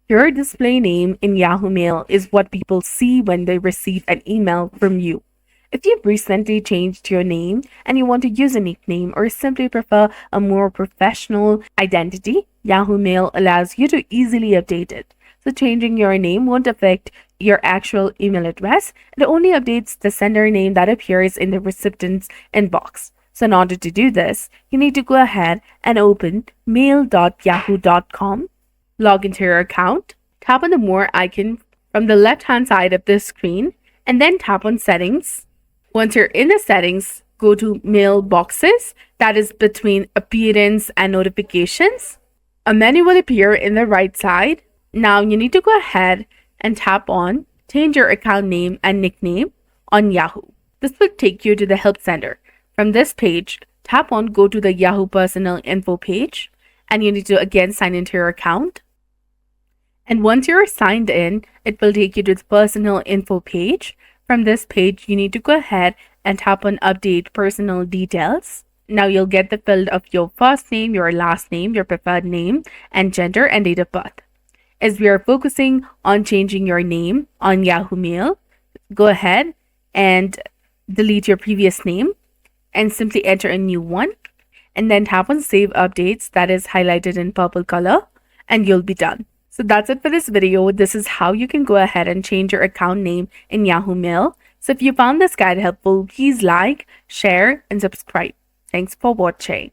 Your display name in Yahoo Mail is what people see when they receive an email from you. If you've recently changed your name and you want to use a nickname or simply prefer a more professional identity, Yahoo Mail allows you to easily update it. So changing your name won't affect your actual email address. It only updates the sender name that appears in the recipient's inbox. So in order to do this, you need to go ahead and open mail.yahoo.com, log into your account, tap on the More icon from the left-hand side of the screen, and then tap on Settings. Once you're in the settings, go to Mailboxes, that is between Appearance and Notifications. A menu will appear in the right side. Now you need to go ahead and tap on Change your account name and nickname on Yahoo. This will take you to the Help Center. From this page, tap on Go to the Yahoo Personal Info page, and you need to again sign into your account. And once you're signed in, it will take you to the Personal Info page. From this page, you need to go ahead and tap on Update Personal Details. Now you'll get the field of your first name, your last name, your preferred name, and gender and date of birth. As we are focusing on changing your name on Yahoo Mail, go ahead and delete your previous name and simply enter a new one, and then tap on Save Updates, that is highlighted in purple color, and you'll be done. So that's it for this video. This is how you can go ahead and change your account name in Yahoo Mail. So if you found this guide helpful, please like, share, and subscribe. Thanks for watching.